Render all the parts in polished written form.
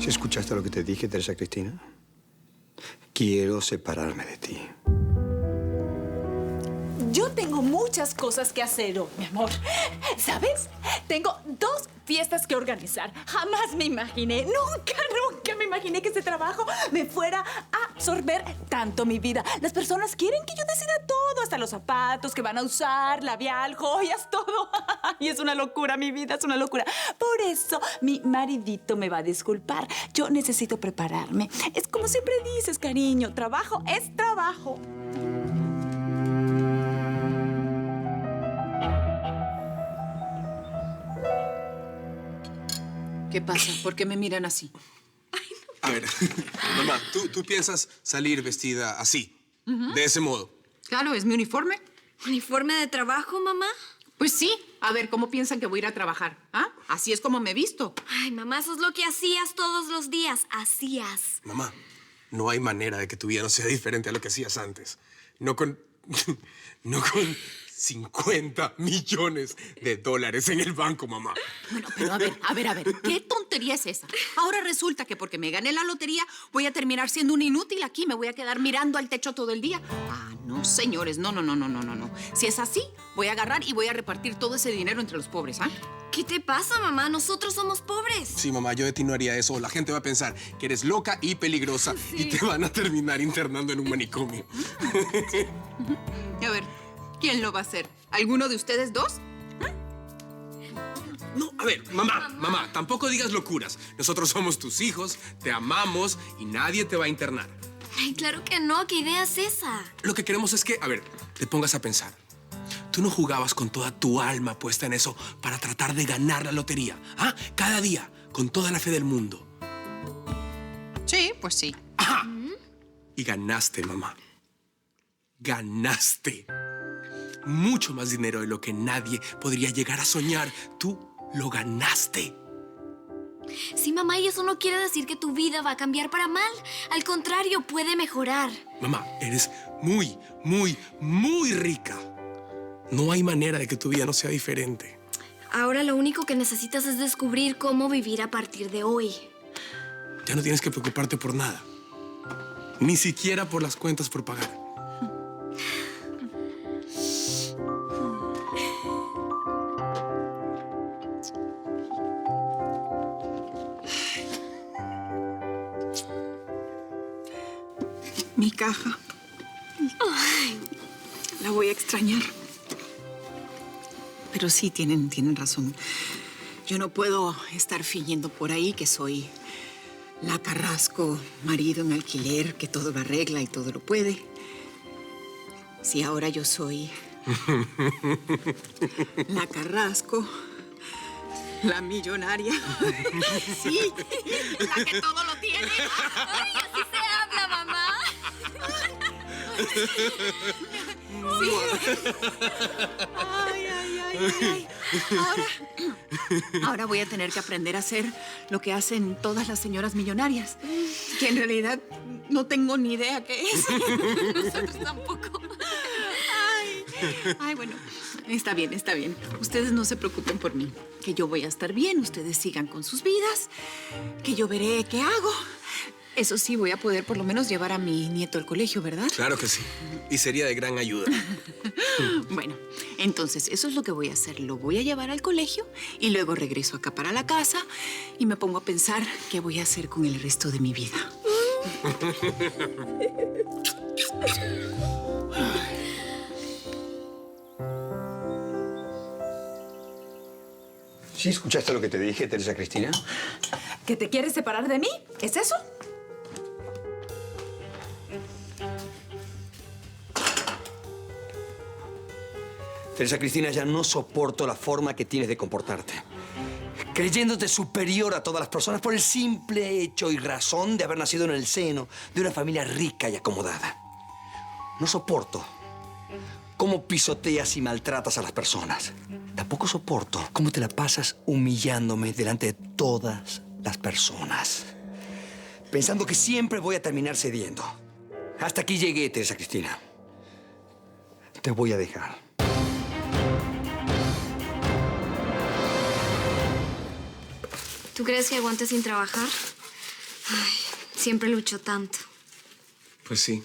¿Sí escuchaste lo que te dije, Teresa Cristina? Quiero separarme de ti. Yo tengo muchas cosas que hacer hoy, mi amor. ¿Sabes? Tengo 2 fiestas que organizar. Jamás me imaginé, nunca me imaginé que este trabajo me fuera a absorber tanto mi vida. Las personas quieren que yo decida todo, hasta los zapatos que van a usar, labial, joyas, todo. Y es una locura, mi vida, es una locura. Por eso mi maridito me va a disculpar. Yo necesito prepararme. Es como siempre dices, cariño, trabajo es trabajo. ¿Qué pasa? ¿Por qué me miran así? A ver, mamá, ¿tú piensas salir vestida así, de ese modo? Claro, es mi uniforme. ¿Uniforme de trabajo, mamá? Pues sí. A ver, ¿cómo piensan que voy a ir a trabajar? ¿Ah? Así es como me he visto. Ay, mamá, eso es lo que hacías todos los días. Hacías. Mamá, no hay manera de que tu vida no sea diferente a lo que hacías antes. No con 50 millones de dólares en el banco, mamá. Bueno, pero a ver, ¿qué tontería es esa? Ahora resulta que porque me gané la lotería voy a terminar siendo un inútil aquí, me voy a quedar mirando al techo todo el día. Ah, no, señores, no. Si es así, voy a agarrar y voy a repartir todo ese dinero entre los pobres, ¿ah? ¿Qué te pasa, mamá? Nosotros somos pobres. Sí, mamá, yo de ti no haría eso. La gente va a pensar que eres loca y peligrosa y te van a terminar internando en un manicomio. A ver, ¿quién lo va a hacer? ¿Alguno de ustedes dos? No, a ver, mamá, tampoco digas locuras. Nosotros somos tus hijos, te amamos y nadie te va a internar. Ay, claro que no. ¿Qué idea es esa? Lo que queremos es que, a ver, te pongas a pensar. Tú no jugabas con toda tu alma puesta en eso para tratar de ganar la lotería, ¿ah? Cada día, con toda la fe del mundo. Sí, pues sí. ¡Ajá! Y ganaste, mamá. Ganaste. Mucho más dinero de lo que nadie podría llegar a soñar. Tú lo ganaste. Sí, mamá, y eso no quiere decir que tu vida va a cambiar para mal. Al contrario, puede mejorar. Mamá, eres muy, muy, muy rica. No hay manera de que tu vida no sea diferente. Ahora lo único que necesitas es descubrir cómo vivir a partir de hoy. Ya no tienes que preocuparte por nada. Ni siquiera por las cuentas por pagar. Mi caja. La voy a extrañar. Pero sí, tienen razón. Yo no puedo estar fingiendo por ahí que soy la Carrasco, marido en alquiler, que todo lo arregla y todo lo puede. Si ahora yo soy la Carrasco, la millonaria. Sí, la que todo lo tiene. ¡Ay, así se habla, mamá! Sí. Ay. Ahora voy a tener que aprender a hacer lo que hacen todas las señoras millonarias, que en realidad no tengo ni idea qué es. Nosotros tampoco. Ay, bueno, está bien. Ustedes no se preocupen por mí, que yo voy a estar bien, ustedes sigan con sus vidas, que yo veré qué hago. Eso sí, voy a poder por lo menos llevar a mi nieto al colegio, ¿verdad? Claro que sí. Y sería de gran ayuda. Bueno, entonces eso es lo que voy a hacer. Lo voy a llevar al colegio y luego regreso acá para la casa y me pongo a pensar qué voy a hacer con el resto de mi vida. ¿Sí escuchaste lo que te dije, Teresa Cristina? ¿Que te quieres separar de mí? ¿Es eso? Teresa Cristina, ya no soporto la forma que tienes de comportarte. Creyéndote superior a todas las personas por el simple hecho y razón de haber nacido en el seno de una familia rica y acomodada. No soporto cómo pisoteas y maltratas a las personas. Tampoco soporto cómo te la pasas humillándome delante de todas las personas. Pensando que siempre voy a terminar cediendo. Hasta aquí llegué, Teresa Cristina. Te voy a dejar. ¿Tú crees que aguantes sin trabajar? Siempre luchó tanto. Pues sí.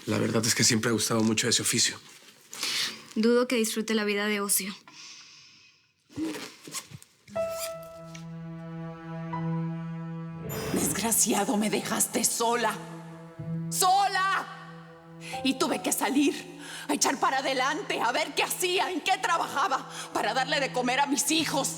La verdad es que siempre ha gustado mucho ese oficio. Dudo que disfrute la vida de ocio. Desgraciado, me dejaste sola. ¡Sola! Y tuve que salir, a echar para adelante, a ver qué hacía, en qué trabajaba, para darle de comer a mis hijos,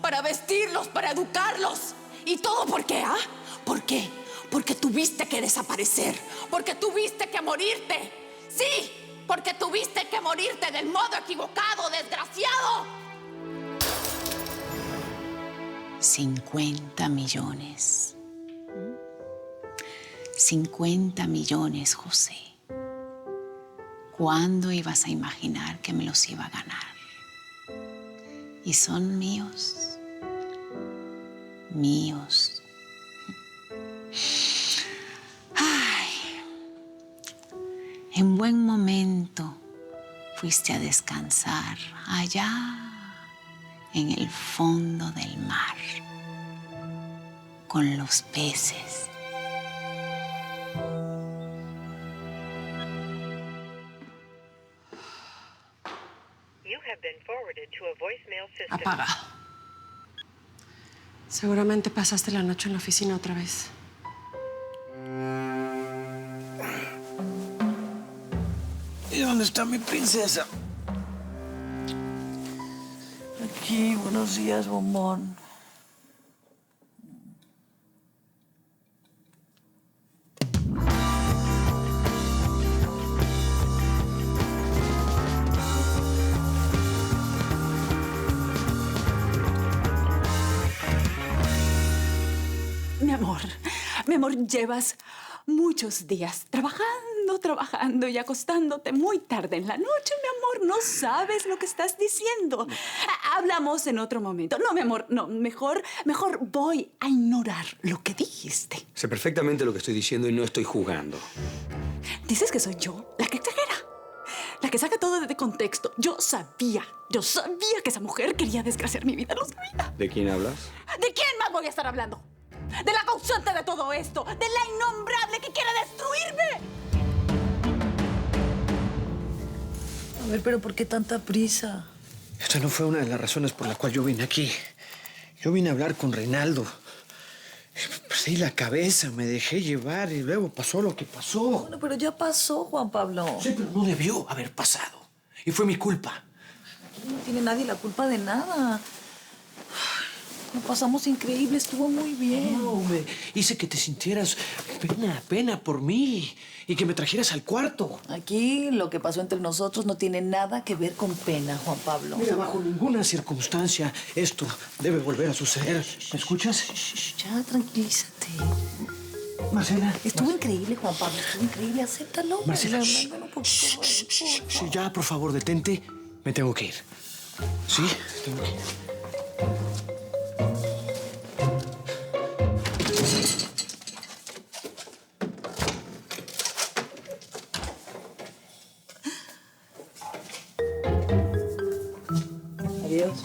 para vestirlos, para educarlos. ¿Y todo por qué, ah? ¿Por qué? Porque tuviste que desaparecer, porque tuviste que morirte. Sí, porque tuviste que morirte del modo equivocado, desgraciado. 50 millones. 50 millones, José. ¿Cuándo ibas a imaginar que me los iba a ganar? Y son míos. Míos. Ay. En buen momento fuiste a descansar allá en el fondo del mar con los peces. Apaga. Seguramente pasaste la noche en la oficina otra vez. ¿Y dónde está mi princesa? Aquí, buenos días, bombón. Mi amor, llevas muchos días trabajando y acostándote muy tarde en la noche, mi amor. No sabes lo que estás diciendo. Hablamos en otro momento. No, mi amor, no. Mejor voy a ignorar lo que dijiste. Sé perfectamente lo que estoy diciendo y no estoy jugando. Dices que soy yo la que exagera, la que saca todo de contexto. Yo sabía que esa mujer quería desgraciar mi vida. Lo sabía. ¿De quién hablas? ¿De quién más voy a estar hablando? De la causante de todo esto, de la innombrable que quiere destruirme. A ver, pero ¿por qué tanta prisa? Esta no fue una de las razones por la cual yo vine aquí. Yo vine a hablar con Reinaldo. Perdí la cabeza, me dejé llevar y luego pasó lo que pasó. Bueno, pero ya pasó, Juan Pablo. Sí, pero no debió haber pasado. Y fue mi culpa. No tiene nadie la culpa de nada. Lo pasamos increíble, estuvo muy bien. No, me hice que te sintieras pena por mí y que me trajeras al cuarto. Aquí lo que pasó entre nosotros no tiene nada que ver con pena, Juan Pablo. Mira, bajo ninguna circunstancia esto debe volver a suceder. ¿Me escuchas? Ya, tranquilízate. Marcela. Estuvo increíble, Juan Pablo, estuvo increíble. Acéptalo. Marcela, Háblalo un poquito más, por favor. Sí, ya, por favor, detente. Me tengo que ir. ¿Sí? Tengo que ir. Adiós.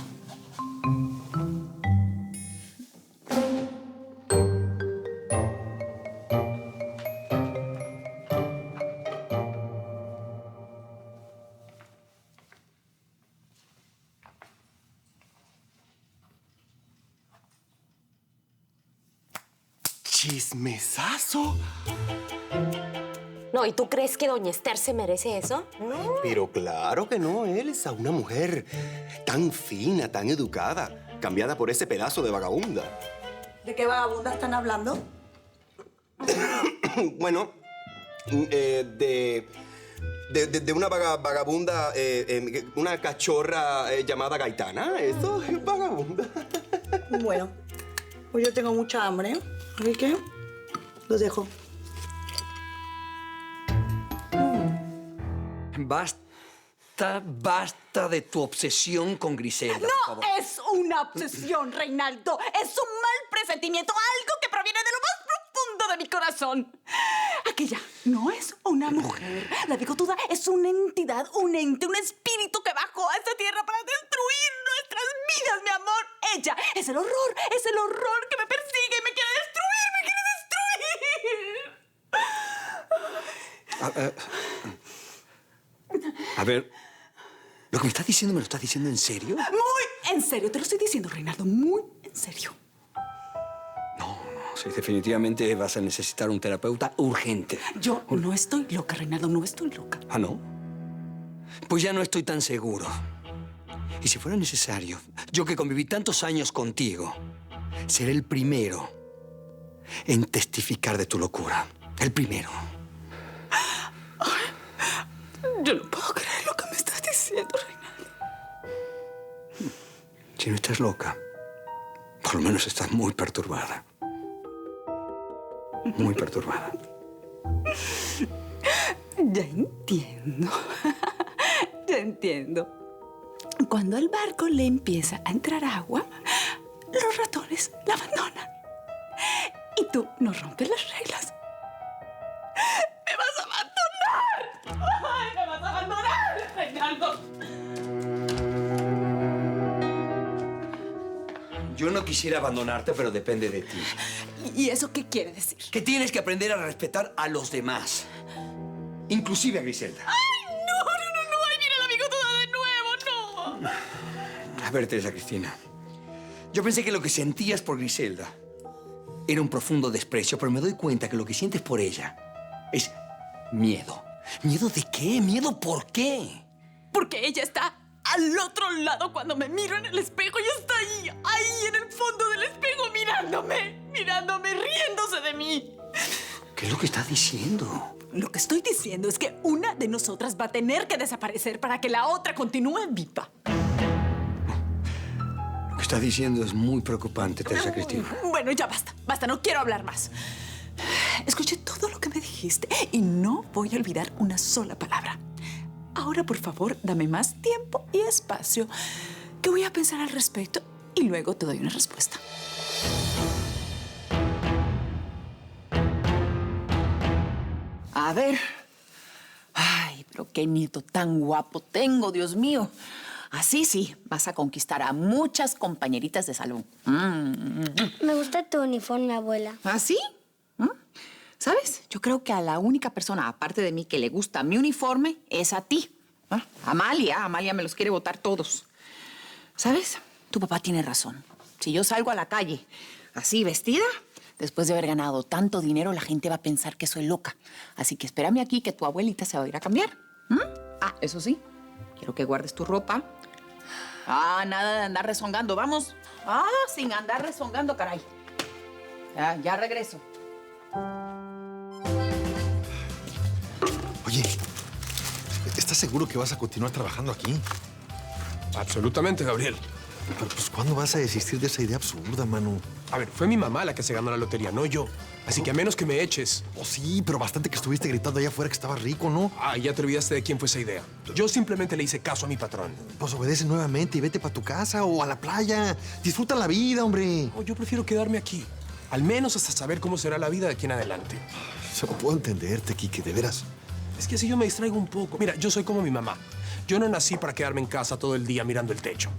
¿Chismesazo? No, ¿y tú crees que doña Esther se merece eso? No. Pero claro que no. Él es a una mujer tan fina, tan educada, cambiada por ese pedazo de vagabunda. ¿De qué vagabunda están hablando? Bueno, de una vagabunda, una cachorra llamada Gaitana. Eso es vagabunda. Bueno, pues yo tengo mucha hambre. ¿Así que? Los dejo. Basta de tu obsesión con Griselda, por No favor. es una obsesión, Reinaldo. Es un mal presentimiento, algo que proviene de lo más profundo de mi corazón. Aquella no es una mujer. La bigotuda es una entidad, un ente, un espíritu que bajó a esta tierra para destruir nuestras vidas, mi amor. Ella es el horror que me persigue y me quiere destruir, me quiere destruir. A ver, ¿lo que me estás diciendo me lo estás diciendo en serio? Muy en serio, te lo estoy diciendo, Reinaldo, muy en serio. No, sí, definitivamente vas a necesitar un terapeuta urgente. Yo no estoy loca, Reinaldo, no estoy loca. ¿Ah, no? Pues ya no estoy tan seguro. Y si fuera necesario, yo que conviví tantos años contigo, seré el primero en testificar de tu locura. El primero. Yo no puedo creer lo que me estás diciendo, Reinaldo. Si no estás loca, por lo menos estás muy perturbada. Muy perturbada. Ya entiendo. Ya entiendo. Cuando al barco le empieza a entrar agua, los ratones la abandonan. Y tú no rompes las reglas. ¡Me vas a abandonar! ¡Ay, me vas a abandonar, Reinaldo! Yo no quisiera abandonarte, pero depende de ti. ¿Y eso qué quiere decir? Que tienes que aprender a respetar a los demás. Inclusive a Griselda. ¡Ay, no! ¡Ay, viene el amigo todo de nuevo! ¡No! A ver, Teresa Cristina. Yo pensé que lo que sentías por Griselda era un profundo desprecio, pero me doy cuenta que lo que sientes por ella es miedo. ¿Miedo de qué? ¿Miedo por qué? Porque ella está al otro lado cuando me miro en el espejo y está ahí en el fondo del espejo mirándome, riéndose de mí. ¿Qué es lo que estás diciendo? Lo que estoy diciendo es que una de nosotras va a tener que desaparecer para que la otra continúe viva. Lo que estás diciendo es muy preocupante, Teresa Cristina. Bueno, ya basta, no quiero hablar más. Escuché todo lo que me dijiste y no voy a olvidar una sola palabra. Ahora, por favor, dame más tiempo y espacio, que voy a pensar al respecto y luego te doy una respuesta. A ver. Ay, pero qué nieto tan guapo tengo, Dios mío. Así sí, vas a conquistar a muchas compañeritas de salón. Me gusta tu uniforme, abuela. ¿Ah, sí? ¿Sabes? Yo creo que a la única persona, aparte de mí, que le gusta mi uniforme es a ti. Amalia me los quiere botar todos. ¿Sabes? Tu papá tiene razón. Si yo salgo a la calle así vestida, después de haber ganado tanto dinero, la gente va a pensar que soy loca. Así que espérame aquí que tu abuelita se va a ir a cambiar. Ah, eso sí, quiero que guardes tu ropa. Nada de andar rezongando, vamos. Sin andar rezongando, caray. Ya regreso. Oye, ¿estás seguro que vas a continuar trabajando aquí? Absolutamente, Gabriel. Pero pues, ¿cuándo vas a desistir de esa idea absurda, Manu? A ver, fue mi mamá la que se ganó la lotería, no yo. Así que a menos que me eches... Oh, sí, pero bastante que estuviste gritando allá afuera que estaba rico, ¿no? Ya te olvidaste de quién fue esa idea. Yo simplemente le hice caso a mi patrón. Pues obedece nuevamente y vete para tu casa o a la playa. Disfruta la vida, hombre. Oh, yo prefiero quedarme aquí. Al menos hasta saber cómo será la vida de aquí en adelante. No puedo entenderte, Quique, de veras. Es que así yo me distraigo un poco. Mira, yo soy como mi mamá. Yo no nací para quedarme en casa todo el día mirando el techo.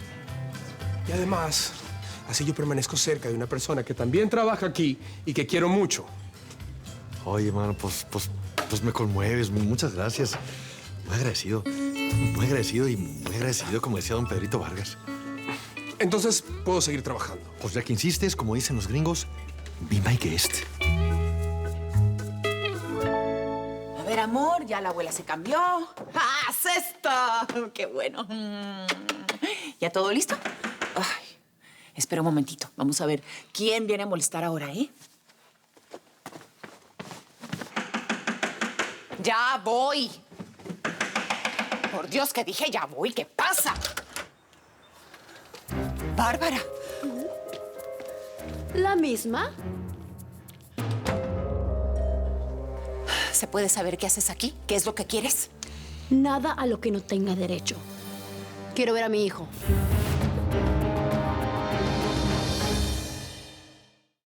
Y además, así yo permanezco cerca de una persona que también trabaja aquí y que quiero mucho. Oye, mano, pues me conmueves. Muchas gracias. Muy agradecido. Muy agradecido y muy agradecido, como decía don Pedrito Vargas. Entonces, puedo seguir trabajando. Pues ya que insistes, como dicen los gringos, be my guest. A ver, amor, ya la abuela se cambió. ¡Cesta! ¡Qué bueno! ¿Ya todo listo? Ay, espera un momentito. Vamos a ver quién viene a molestar ahora, ¿eh? ¡Ya voy! Por Dios que dije ya voy. ¿Qué pasa? Bárbara. ¿La misma? ¿Se puede saber qué haces aquí? ¿Qué es lo que quieres? Nada a lo que no tenga derecho. Quiero ver a mi hijo.